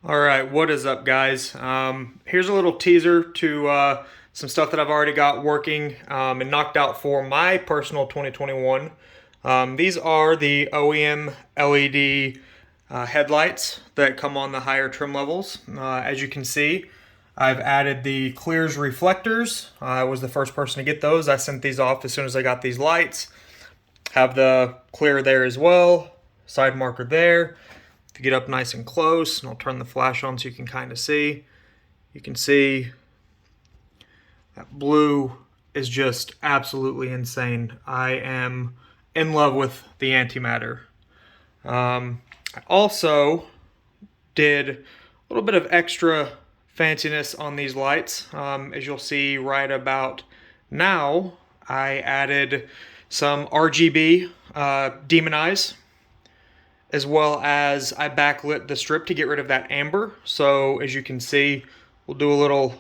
All right, what is up, guys? Here's a little teaser to some stuff that I've already got working and knocked out for my personal 2021. These are the Oem LED headlights that come on the higher trim levels. As you can see, I've added the clears reflectors. I was the first person to get those. I sent these off as soon as I got these lights. Have the clear there as well, side marker there. If you get up nice and close, and I'll turn the flash on so you can kind of see, you can see that blue is just absolutely insane. I am in love with the antimatter. I also did a little bit of extra fanciness on these lights. As you'll see right about now, I added some RGB demon eyes, as well as I backlit the strip to get rid of that amber. So as you can see, we'll do a little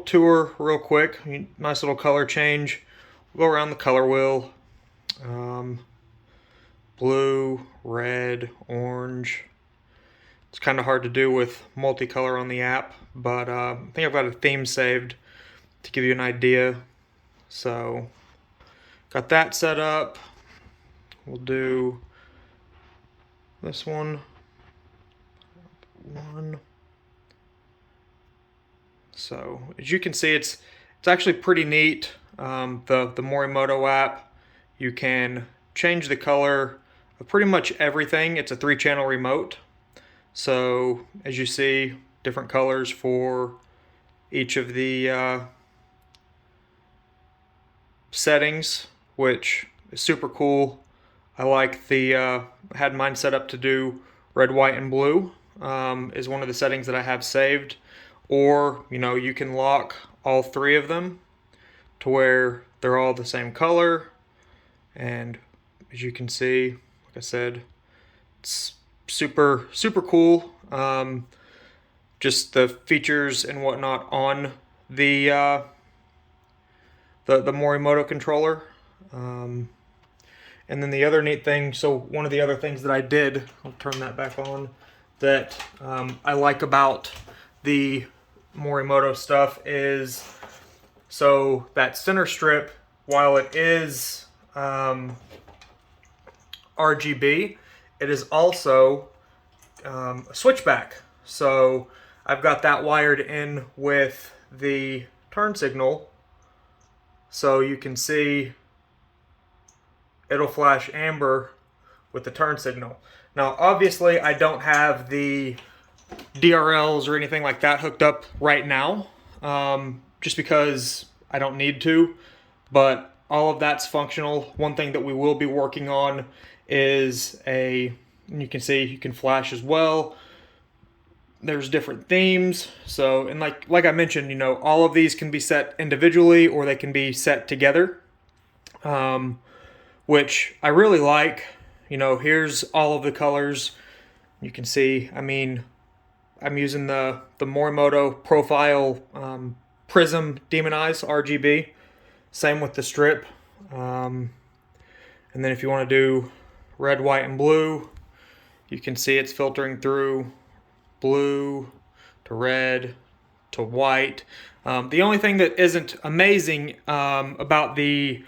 tour real quick. Nice little color change. We'll go around the color wheel. Blue, red, orange. It's kind of hard to do with multicolor on the app, but I think I've got a theme saved to give you an idea. So got that set up. We'll do this one. So as you can see, it's actually pretty neat. The Morimoto app, you can change the color of pretty much everything. It's a 3-channel remote. So as you see, different colors for each of the settings, which is super cool. I like the had mine set up to do red, white, and blue. Is one of the settings that I have saved. Or, you can lock all 3 of them to where they're all the same color. And as you can see, like I said, it's super cool. Just the features and whatnot on the Morimoto controller. And then the other neat thing, so one of the other things that I did, I'll turn that back on, that I like about the Morimoto stuff is, so that center strip, while it is RGB, it is also a switchback. So I've got that wired in with the turn signal, so you can see it'll flash amber with the turn signal. Now obviously I don't have the DRLs or anything like that hooked up right now, just because I don't need to, but all of that's functional. One thing that we will be working on is you can see you can flash as well. There's different themes. So, and like I mentioned, all of these can be set individually or they can be set together, which I really like. Here's all of the colors. You can see, I'm using the Morimoto Profile Prism Demon Eyes RGB. Same with the strip. And then if you want to do red, white, and blue, you can see it's filtering through blue to red to white. The only thing that isn't amazing about the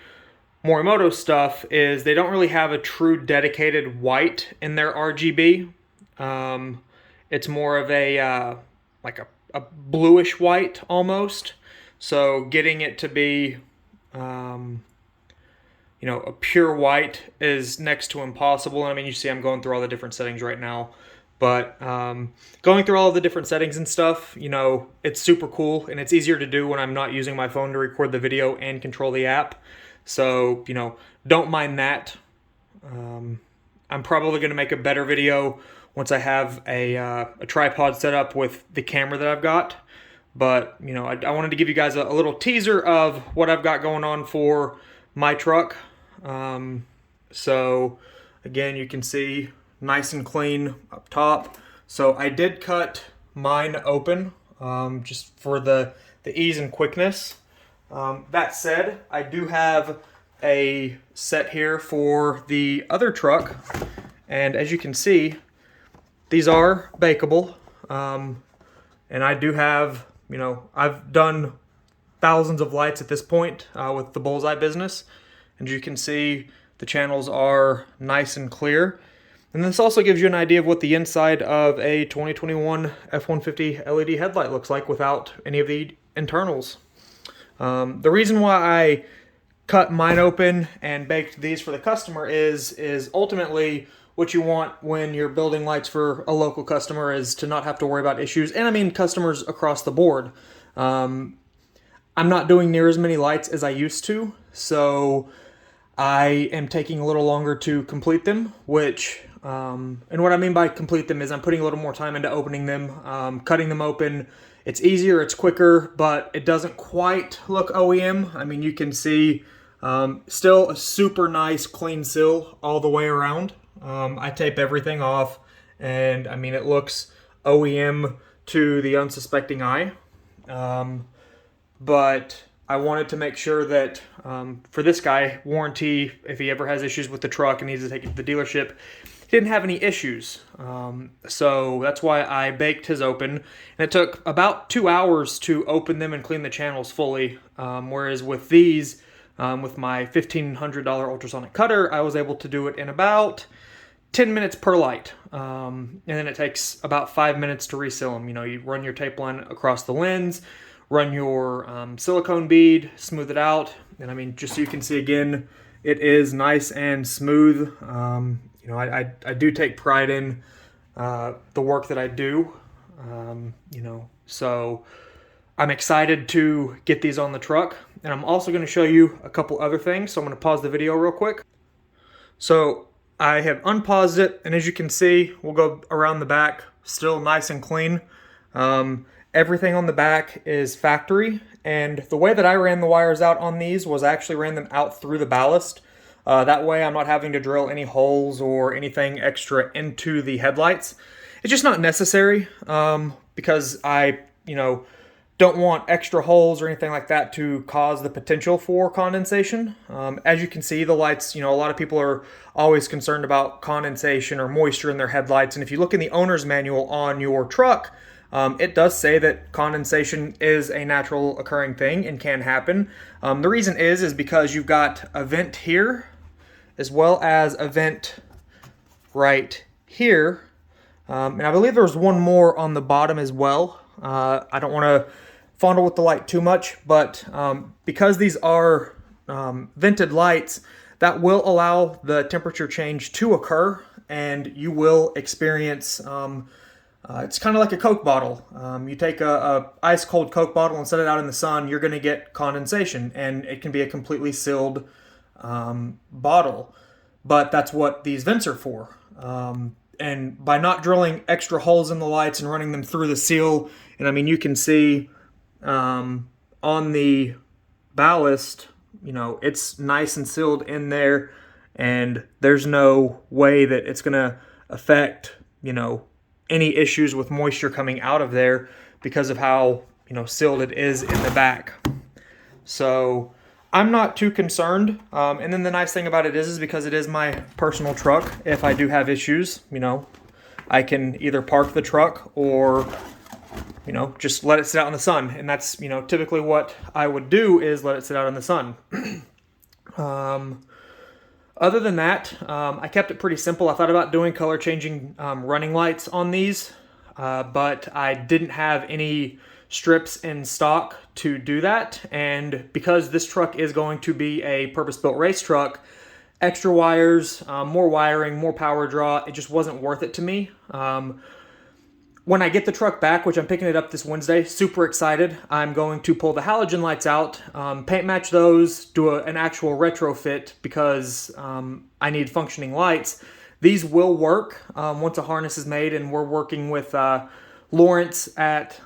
Morimoto stuff is they don't really have a true dedicated white in their RGB. It's more of a like a bluish white almost. So getting it to be a pure white is next to impossible. And you see I'm going through all the different settings right now. But going through all of the different settings and stuff, it's super cool. And it's easier to do when I'm not using my phone to record the video and control the app. So, don't mind that. I'm probably going to make a better video once I have a tripod set up with the camera that I've got. But, I wanted to give you guys a little teaser of what I've got going on for my truck. So, again, you can see nice and clean up top. So I did cut mine open just for the ease and quickness. That said, I do have a set here for the other truck. And as you can see, these are bakeable. And I do have, I've done thousands of lights at this point with the Bullseye business. And you can see the channels are nice and clear. And this also gives you an idea of what the inside of a 2021 F150 LED headlight looks like without any of the internals. The reason why I cut mine open and baked these for the customer is ultimately what you want when you're building lights for a local customer is to not have to worry about issues. And I mean customers across the board. I'm not doing near as many lights as I used to, so I am taking a little longer to complete them, which, and what I mean by complete them is I'm putting a little more time into opening them, cutting them open. It's easier, it's quicker, but it doesn't quite look OEM. I mean, you can see still a super nice clean seal all the way around. I tape everything off, and I mean, it looks OEM to the unsuspecting eye. But I wanted to make sure that for this guy, warranty, if he ever has issues with the truck and needs to take it to the dealership, he didn't have any issues. So that's why I baked his open. And it took about 2 hours to open them and clean the channels fully. Whereas with these, with my $1,500 ultrasonic cutter, I was able to do it in about 10 minutes per light. And then it takes about 5 minutes to reseal them. You run your tape line across the lens, run your silicone bead, smooth it out, and I mean, just so you can see again, it is nice and smooth. I do take pride in the work that I do, so I'm excited to get these on the truck, and I'm also going to show you a couple other things, so I'm going to pause the video real quick. So I have unpaused it, and as you can see, we'll go around the back, still nice and clean. Everything on the back is factory, and the way that I ran the wires out on these was I actually ran them out through the ballast. That way I'm not having to drill any holes or anything extra into the headlights. It's just not necessary because I, don't want extra holes or anything like that to cause the potential for condensation. As you can see, the lights, a lot of people are always concerned about condensation or moisture in their headlights, and if you look in the owner's manual on your truck, it does say that condensation is a natural occurring thing and can happen. The reason is because you've got a vent here as well as a vent right here. And I believe there's one more on the bottom as well. I don't want to fondle with the light too much, but because these are vented lights, that will allow the temperature change to occur, and you will experience it's kind of like a Coke bottle. You take a ice cold Coke bottle and set it out in the sun, you're going to get condensation, and it can be a completely sealed bottle. But that's what these vents are for. And by not drilling extra holes in the lights and running them through the seal, and I mean, you can see on the ballast, it's nice and sealed in there, and there's no way that it's going to affect, any issues with moisture coming out of there because of how, sealed it is in the back. So I'm not too concerned. And then the nice thing about it is because it is my personal truck, if I do have issues, I can either park the truck or, just let it sit out in the sun. And that's, typically what I would do is let it sit out in the sun. Other than that, I kept it pretty simple. I thought about doing color changing running lights on these, but I didn't have any strips in stock to do that. And because this truck is going to be a purpose-built race truck, extra wires, more wiring, more power draw, it just wasn't worth it to me. When I get the truck back, which I'm picking it up this Wednesday, super excited. I'm going to pull the halogen lights out, paint match those, do an actual retrofit because I need functioning lights. These will work once a harness is made, and we're working with Lawrence at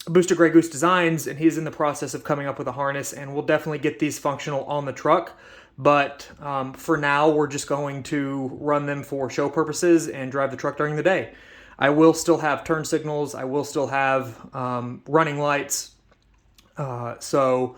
Booster Grey Goose Designs, and he's in the process of coming up with a harness, and we'll definitely get these functional on the truck. But for now, we're just going to run them for show purposes and drive the truck during the day. I will still have turn signals. I will still have running lights. So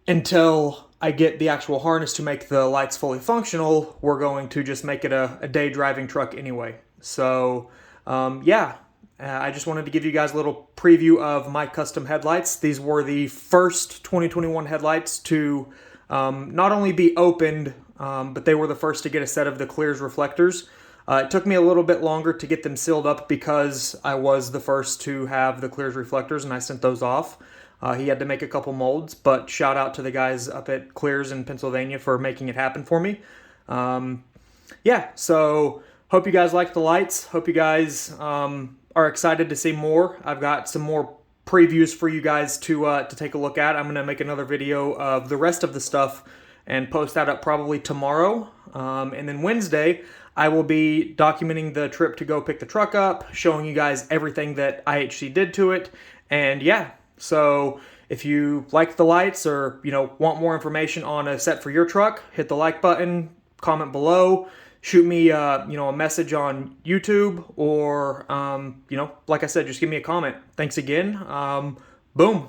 until I get the actual harness to make the lights fully functional, we're going to just make it a day driving truck anyway. So Yeah, I just wanted to give you guys a little preview of my custom headlights. These were the first 2021 headlights to not only be opened, but they were the first to get a set of the clears reflectors. It took me a little bit longer to get them sealed up because I was the first to have the clears reflectors and I sent those off. He had to make a couple molds, but shout out to the guys up at Clears in Pennsylvania for making it happen for me. Yeah, so hope you guys like the lights. Hope you guys are excited to see more. I've got some more previews for you guys to take a look at. I'm going to make another video of the rest of the stuff and post that up probably tomorrow. And then Wednesday, I will be documenting the trip to go pick the truck up, showing you guys everything that IHC did to it. And yeah, so if you like the lights or, want more information on a set for your truck, hit the like button, comment below, shoot me, a message on YouTube, or, like I said, just give me a comment. Thanks again. Boom.